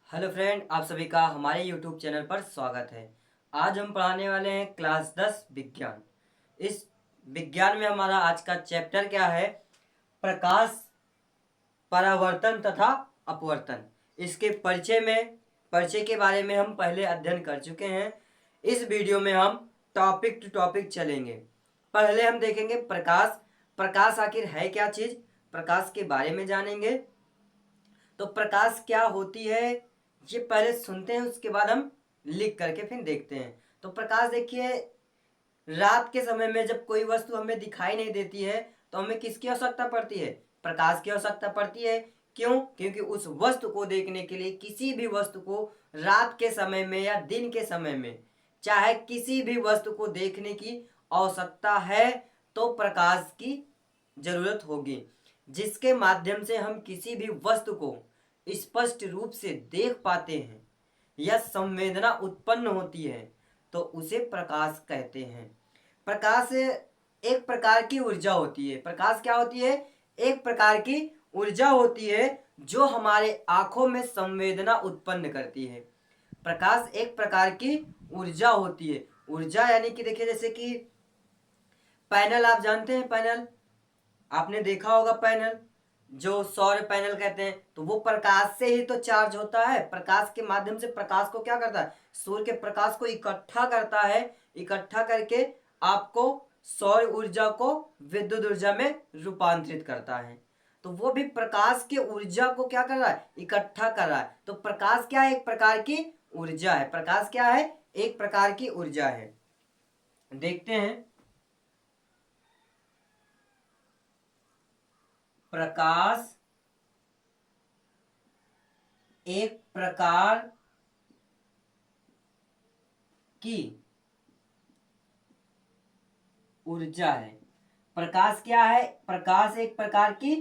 Hello friend, आप सभी का हमारे यूट्यूब चैनल पर स्वागत है। आज हम पढ़ाने वाले हैं क्लास 10 विज्ञान। इस विज्ञान में हमारा आज का चैप्टर क्या है? प्रकाश, परावर्तन तथा अपवर्तन। इसके परिचय के बारे में हम पहले अध्ययन कर चुके हैं। इस वीडियो में हम टॉपिक टू टॉपिक चलेंगे। पहले हम देखेंगे प्रकाश। प्रकाश आखिर है क्या चीज, प्रकाश के बारे में जानेंगे। तो प्रकाश क्या होती है ये पहले सुनते हैं, उसके बाद हम लिख करके फिर देखते हैं। तो प्रकाश देखिए, रात के समय में जब कोई वस्तु हमें दिखाई नहीं देती है तो हमें किसकी आवश्यकता पड़ती है? प्रकाश की आवश्यकता पड़ती है। क्यों? क्योंकि उस वस्तु को देखने के लिए, किसी भी वस्तु को रात के समय में या दिन के समय में, चाहे किसी भी वस्तु को देखने की आवश्यकता है तो प्रकाश की जरूरत होगी, जिसके माध्यम से हम किसी भी वस्तु को स्पष्ट रूप से देख पाते हैं या संवेदना उत्पन्न होती है, तो उसे प्रकाश कहते हैं। प्रकाश एक प्रकार की ऊर्जा होती है। प्रकाश क्या होती है? एक प्रकार की ऊर्जा होती है जो हमारे आंखों में संवेदना उत्पन्न करती है। प्रकाश एक प्रकार की ऊर्जा होती है। ऊर्जा यानी कि देखिए, जैसे कि पैनल, आप जानते हैं पैनल, आपने देखा होगा पैनल, जो सौर पैनल कहते हैं, तो वो प्रकाश से ही तो चार्ज होता है। प्रकाश के माध्यम से प्रकाश को क्या करता है? सूर्य के प्रकाश को इकट्ठा करता है, इकट्ठा करके आपको सौर ऊर्जा को विद्युत ऊर्जा में रूपांतरित करता है। तो वो भी प्रकाश के ऊर्जा को क्या कर रहा है? इकट्ठा कर रहा है। तो प्रकाश क्या है? एक प्रकार की ऊर्जा है। प्रकाश क्या है? एक प्रकार की ऊर्जा है। देखते हैं, प्रकाश एक प्रकार की ऊर्जा है। प्रकाश क्या है? प्रकाश एक प्रकार की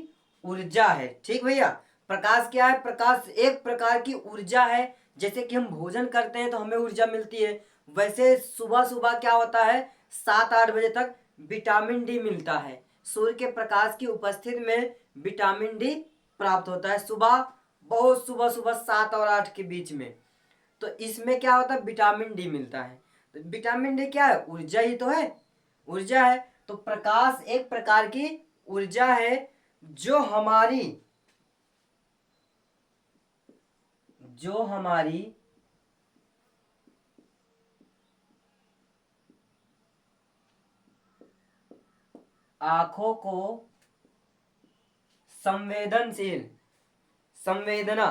ऊर्जा है। ठीक भैया, प्रकाश क्या है? प्रकाश एक प्रकार की ऊर्जा है। जैसे कि हम भोजन करते हैं तो हमें ऊर्जा मिलती है, वैसे सुबह सुबह क्या होता है, 7-8 बजे तक विटामिन डी मिलता है। सूर्य के प्रकाश की उपस्थिति में विटामिन डी प्राप्त होता है सुबह, बहुत सुबह सुबह 7 और 8 के बीच में। तो इसमें क्या होता है? विटामिन डी मिलता है। तो विटामिन डी क्या है? ऊर्जा ही तो है, ऊर्जा है। तो प्रकाश एक प्रकार की ऊर्जा है जो हमारी आंखों को संवेदनशील, संवेदना,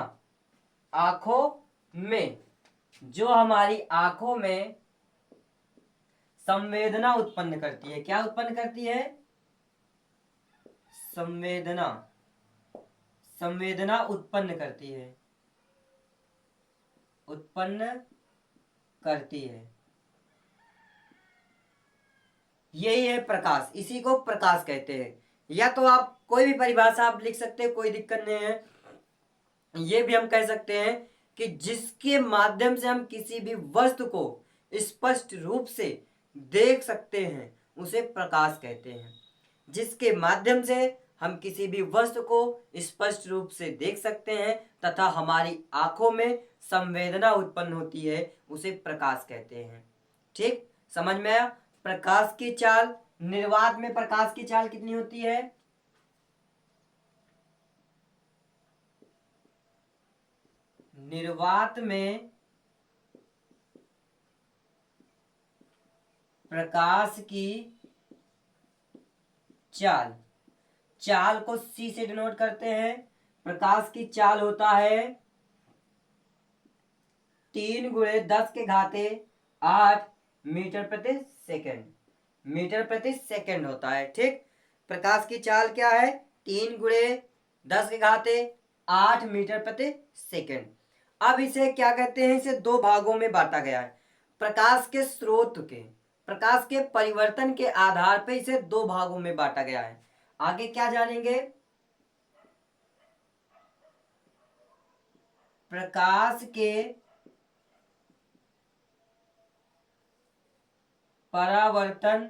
आंखों में, जो हमारी आंखों में संवेदना उत्पन्न करती है। क्या उत्पन्न करती है? संवेदना, संवेदना उत्पन्न करती है, उत्पन्न करती है। यही है प्रकाश, इसी को प्रकाश कहते हैं। या तो आप कोई भी परिभाषा आप लिख सकते हैं, कोई दिक्कत नहीं है। ये भी हम कह सकते हैं कि जिसके माध्यम से हम किसी भी वस्तु को स्पष्ट रूप से देख सकते हैं उसे प्रकाश कहते हैं। जिसके माध्यम से हम किसी भी वस्तु को स्पष्ट रूप से देख सकते हैं तथा हमारी आंखों में संवेदना उत्पन्न होती है, उसे प्रकाश कहते हैं। ठीक, समझ में आया? प्रकाश की चाल, निर्वात में प्रकाश की चाल कितनी होती है? निर्वात में प्रकाश की चाल, चाल को C से डिनोट करते हैं। प्रकाश की चाल होता है 3 × 10⁸ मीटर प्रति सेकंड, मीटर प्रति सेकंड होता है। ठीक, प्रकाश की चाल क्या है? 3 × 10⁸ मीटर प्रति सेकंड। अब इसे क्या कहते हैं? इसे दो भागों में बांटा गया है। प्रकाश के स्रोत के, प्रकाश के परिवर्तन के आधार पर इसे दो भागों में बांटा गया है। आगे क्या जानेंगे? प्रकाश के परावर्तन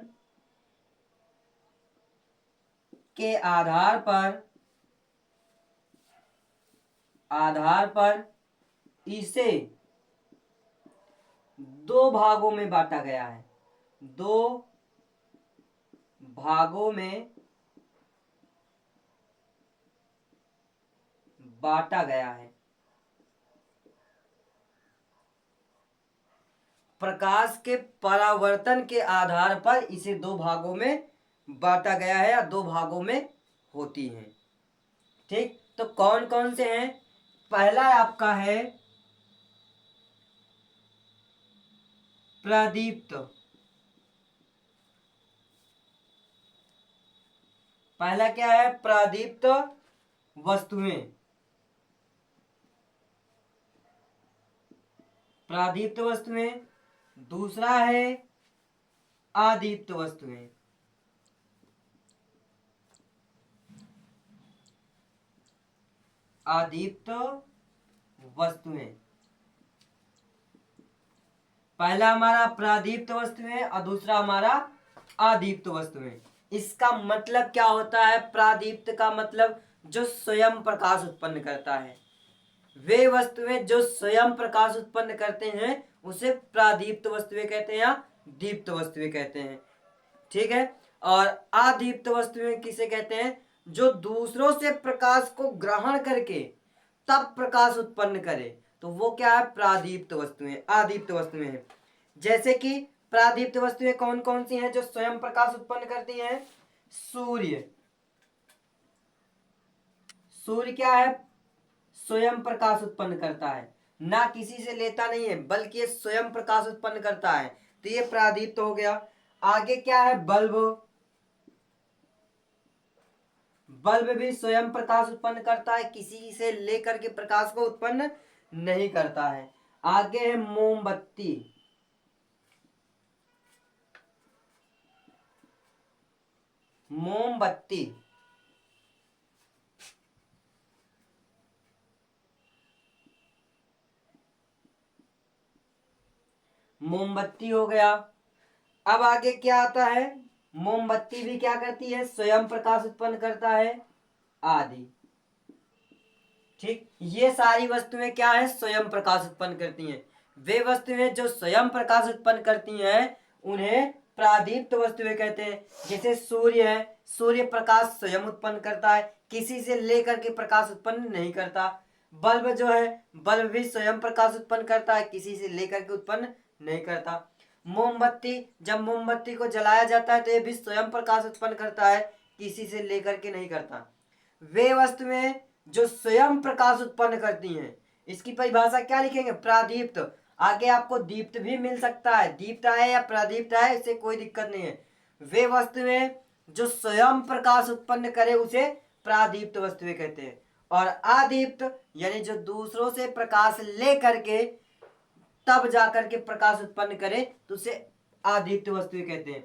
के आधार पर इसे दो भागों में बांटा गया है, दो भागों में बांटा गया है। प्रकाश के परावर्तन के आधार पर इसे दो भागों में बांटा गया है या दो भागों में होती है। ठीक, तो कौन कौन से हैं? पहला आपका है प्रदीप्त। पहला क्या है? प्रदीप्त वस्तुएं, प्रादीप्त वस्तुएं। दूसरा है आदीप्त वस्तुएं, आदीप्त वस्तुएं। पहला हमारा प्रादीप्त वस्तुएं और दूसरा हमारा आदीप्त वस्तुएं। इसका मतलब क्या होता है? प्रादीप्त का मतलब जो स्वयं प्रकाश उत्पन्न करता है। वे वस्तुएं जो स्वयं प्रकाश उत्पन्न करते हैं उसे प्रादीप्त वस्तुएं कहते हैं या दीप्त वस्तुएं कहते हैं। ठीक है। और अदीप्त वस्तुएं किसे कहते हैं? जो दूसरों से प्रकाश को ग्रहण करके तब प्रकाश उत्पन्न करे, तो वो क्या है? प्रादीप्त वस्तुएं, अदीप्त वस्तुएं हैं। जैसे कि प्रादीप्त वस्तुएं कौन कौन सी हैं जो स्वयं प्रकाश उत्पन्न करती हैं? सूर्य। सूर्य क्या है? स्वयं प्रकाश उत्पन्न करता है, ना किसी से लेता नहीं है, बल्कि स्वयं प्रकाश उत्पन्न करता है, तो ये प्रादीप्त हो गया। आगे क्या है? बल्ब। बल्ब भी स्वयं प्रकाश उत्पन्न करता है, किसी से लेकर के प्रकाश को उत्पन्न नहीं करता है। आगे है मोमबत्ती। मोमबत्ती मोमबत्ती हो गया। अब आगे क्या आता है? मोमबत्ती भी क्या करती है? स्वयं प्रकाश उत्पन्न करता है, आदि। ठीक, ये सारी वस्तुएं क्या है? स्वयं प्रकाश उत्पन्न करती हैं। वे वस्तुएं जो स्वयं प्रकाश उत्पन्न करती हैं उन्हें प्रादीप्त वस्तुएं कहते हैं। जैसे सूर्य है, सूर्य प्रकाश स्वयं उत्पन्न करता है, किसी से लेकर के प्रकाश उत्पन्न नहीं करता। बल्ब जो है, बल्ब भी स्वयं प्रकाश उत्पन्न करता है, किसी से लेकर के उत्पन्न नहीं करता। मोमबत्ती, जब मोमबत्ती को जलाया जाता है तो ये भी स्वयं प्रकाश उत्पन्न करता है, किसी से लेकर के नहीं करता। वे वस्तुएं जो स्वयं प्रकाश उत्पन्न करती हैं, इसकी परिभाषा क्या लिखेंगे? प्रादीप्त। आगे आपको दीप्त भी मिल सकता है, दीप्त आए या प्रादीप्त आए इससे कोई दिक्कत नहीं है। वे वस्तुएं जो स्वयं प्रकाश उत्पन्न करे उसे प्रादीप्त वस्तुएं कहते हैं। और अदीप्त यानी जो दूसरों से प्रकाश ले करके तब जाकर के प्रकाश उत्पन्न करे तो उसे अदीप्त वस्तुएं कहते हैं।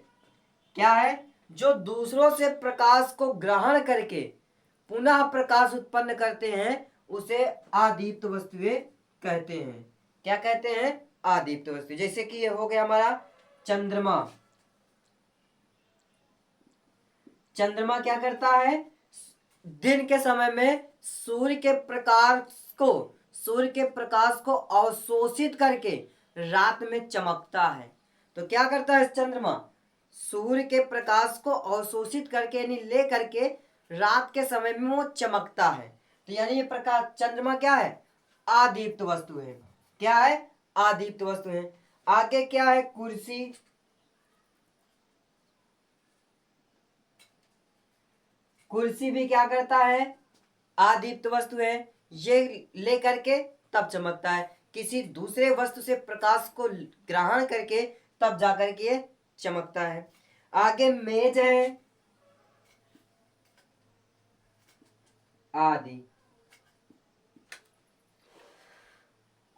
क्या है? जो दूसरों से प्रकाश को ग्रहण करके पुनः प्रकाश उत्पन्न करते हैं उसे अदीप्त वस्तुएं कहते हैं। क्या कहते हैं? अदीप्त वस्तु। जैसे कि ये हो गया हमारा चंद्रमा। चंद्रमा क्या करता है? दिन के समय में सूर्य के प्रकाश को अवशोषित करके रात में चमकता है। तो क्या करता है चंद्रमा? सूर्य के प्रकाश को अवशोषित करके यानी ले करके रात के समय में वो चमकता है। तो यानी ये प्रकाश चंद्रमा क्या है? अदीप्त वस्तु है। क्या है? अदीप्त वस्तु है। आगे क्या है? कुर्सी। कुर्सी भी क्या करता है? अदीप्त वस्तु है, ये लेकर के तब चमकता है, किसी दूसरे वस्तु से प्रकाश को ग्रहण करके तब जाकर के ये चमकता है। आगे मेज है, आदि।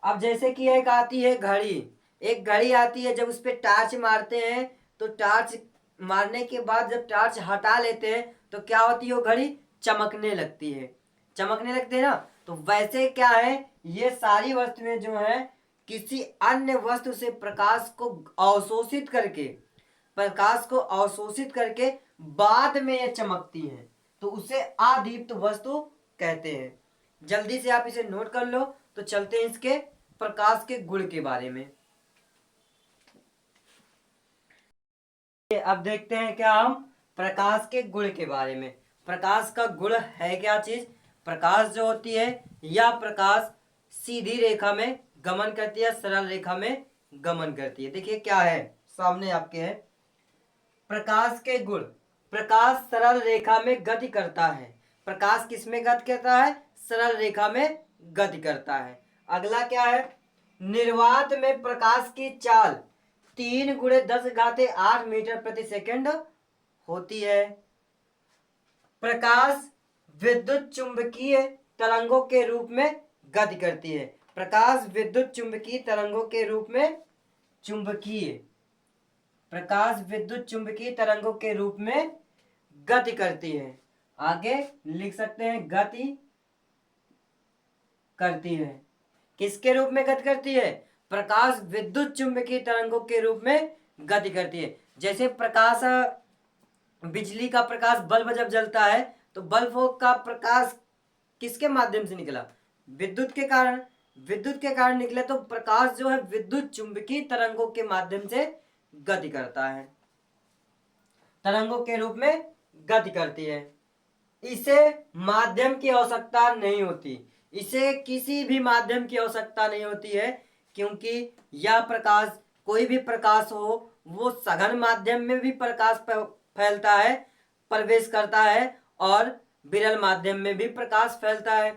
अब जैसे कि एक आती है घड़ी, एक घड़ी आती है, जब उस पर टार्च मारते हैं तो टार्च मारने के बाद जब टार्च हटा लेते हैं तो क्या होती है? वो घड़ी चमकने लगती है, चमकने लगती है ना। तो वैसे क्या है, ये सारी वस्तुएं जो हैं किसी अन्य वस्तु से प्रकाश को अवशोषित करके बाद में ये चमकती हैं, तो उसे अदीप्त वस्तु कहते हैं। जल्दी से आप इसे नोट कर लो। तो चलते हैं इसके प्रकाश के गुण के बारे में। अब देखते हैं क्या हम प्रकाश के गुण के बारे में। प्रकाश का गुण है क्या चीज? प्रकाश जो होती है, या प्रकाश सीधी रेखा में गमन करती है, सरल रेखा में गमन करती है। देखिए क्या है, सामने आपके है प्रकाश के गुण। प्रकाश सरल रेखा में गति करता है। प्रकाश किस में गति करता है? सरल रेखा में गति करता है। अगला क्या है? निर्वात में प्रकाश की चाल 3 × 10⁸ मीटर प्रति सेकंड होती है। प्रकाश विद्युत चुंबकीय तरंगों के रूप में गति करती है। प्रकाश विद्युत चुंबकीय तरंगों के रूप में प्रकाश विद्युत चुंबकीय तरंगों के रूप में गति करती है। आगे लिख सकते हैं गति करती है। किसके रूप में गति करती है? प्रकाश विद्युत चुंबकीय तरंगों के रूप में गति करती है। जैसे प्रकाश, बिजली का प्रकाश, बल्ब जब जलता है तो बल्ब का प्रकाश किसके माध्यम से निकला? विद्युत के कारण। विद्युत के कारण निकले तो प्रकाश जो है विद्युत चुंबकीय तरंगों के माध्यम से गति करता है, तरंगों के रूप में गति करती है। इसे माध्यम की आवश्यकता नहीं होती, इसे किसी भी माध्यम की आवश्यकता नहीं होती है, क्योंकि यह प्रकाश, कोई भी प्रकाश हो, वो सघन माध्यम में भी प्रकाश फैलता है, प्रवेश करता है, और विरल माध्यम में भी प्रकाश फैलता है।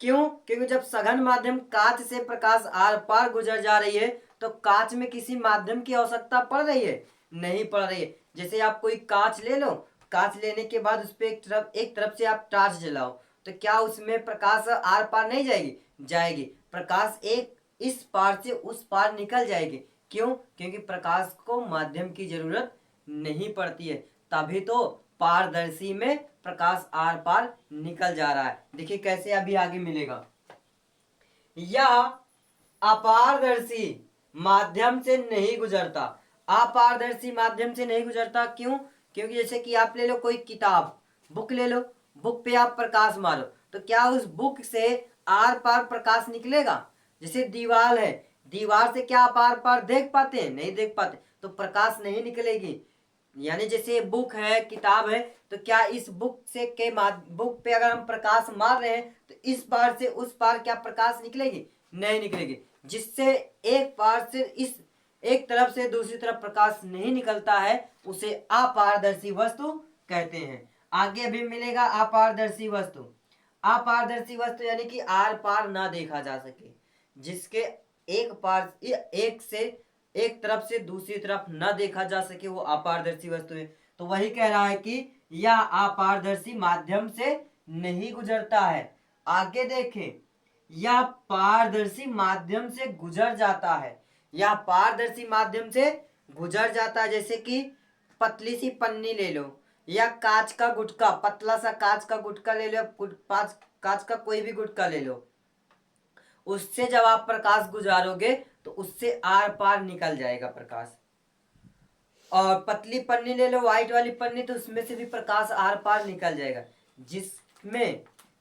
क्यों? क्योंकि जब सघन माध्यम कांच से प्रकाश आर पार गुजर जा रही है तो कांच में किसी माध्यम की आवश्यकता पड़ रही है? नहीं पड़ रही है। जैसे आप कोई कांच ले लो, कांच लेने के बाद उस पर एक तरफ से आप टॉर्च जलाओ तो क्या उसमें प्रकाश आर पार नहीं जाएगी? जाएगी। प्रकाश एक इस पार से उस पार निकल जाएगी। क्यों? क्योंकि प्रकाश को माध्यम की जरूरत नहीं पड़ती है, तभी तो पारदर्शी में प्रकाश आर पार निकल जा रहा है। देखिए कैसे अभी आगे मिलेगा। यह अपारदर्शी माध्यम से नहीं गुजरता। अपारदर्शी माध्यम से नहीं गुजरता क्यों? क्योंकि जैसे कि आप ले लो कोई किताब, बुक ले लो, बुक पे आप प्रकाश मारो तो क्या उस बुक से आर पार प्रकाश निकलेगा? जैसे दीवार है, दीवार से क्या आप आर पार देख पाते हैं? नहीं देख पाते, तो प्रकाश नहीं निकलेगी। यानी जैसे बुक है, किताब है, तो क्या इस बुक से के बुक पे अगर हम प्रकाश मार रहे हैं तो इस पार से उस पार क्या प्रकाश निकलेगी? नहीं निकलेगी। जिससे एक पार से इस एक तरफ से दूसरी तरफ प्रकाश नहीं निकलता है उसे अपारदर्शी वस्तु कहते हैं। आगे भी मिलेगा अपारदर्शी वस्तु। अपारदर्शी वस्तु यानी कि आर पार ना देखा जा सके, जिसके एक से एक तरफ से दूसरी तरफ न देखा जा सके, वो अपारदर्शी वस्तु है। तो वही कह रहा है कि यह अपारदर्शी माध्यम से नहीं गुजरता है। आगे देखें, यह पारदर्शी माध्यम से गुजर जाता है। यह पारदर्शी माध्यम से गुजर जाता है। जैसे कि पतली सी पन्नी ले लो या कांच का गुटका, पतला सा कांच का गुटका ले लो, कांच का कोई भी गुटका ले लो, उससे जब आप प्रकाश गुजारोगे तो उससे आर पार निकल जाएगा प्रकाश। और पतली पन्नी ले लो, व्हाइट वाली पन्नी, तो उसमें से भी प्रकाश आर पार निकल जाएगा।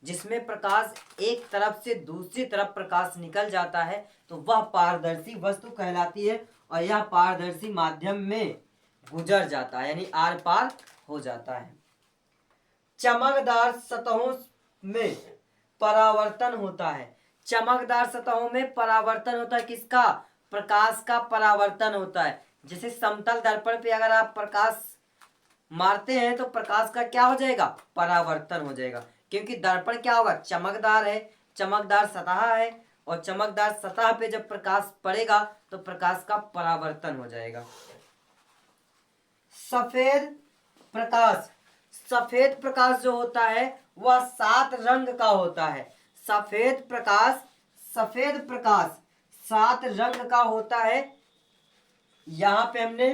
जिसमें प्रकाश एक तरफ से दूसरी तरफ प्रकाश निकल जाता है तो वह पारदर्शी वस्तु कहलाती है, और यह पारदर्शी माध्यम में गुजर जाता है, यानी आर पार हो जाता है। चमकदार सतहों में परावर्तन होता है। चमकदार सतहों में परावर्तन होता है। किसका? प्रकाश का परावर्तन होता है। जैसे समतल दर्पण पे अगर आप प्रकाश मारते हैं तो प्रकाश का क्या हो जाएगा? परावर्तन हो जाएगा। क्योंकि दर्पण क्या होगा? चमकदार है, चमकदार सतह है, और चमकदार सतह पे जब प्रकाश पड़ेगा तो प्रकाश का परावर्तन हो जाएगा। सफेद प्रकाश, सफेद प्रकाश जो होता है वह 7 रंग का होता है। सफेद प्रकाश 7 रंग का होता है। यहाँ पे हमने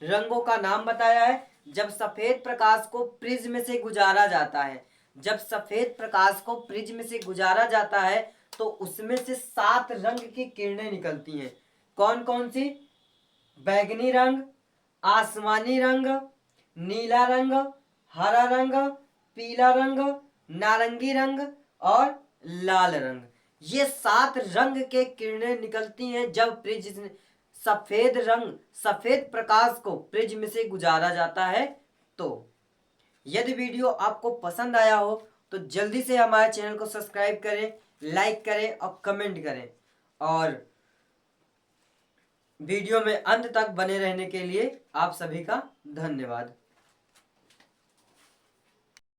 रंगों का नाम बताया है। जब सफेद प्रकाश को प्रिज्म से गुजारा जाता है, जब सफेद प्रकाश को प्रिज्म से गुजारा जाता है तो उसमें से 7 रंग की किरणें निकलती हैं। कौन कौन सी? बैगनी रंग, आसमानी रंग, नीला रंग, हरा रंग, पीला रंग, नारंगी रंग और लाल रंग। ये 7 रंग के किरणें निकलती हैं जब प्रिज्म सफेद प्रकाश को प्रिज्म से गुजारा जाता है। तो यदि वीडियो आपको पसंद आया हो तो जल्दी से हमारे चैनल को सब्सक्राइब करें, लाइक करें और कमेंट करें, और वीडियो में अंत तक बने रहने के लिए आप सभी का धन्यवाद।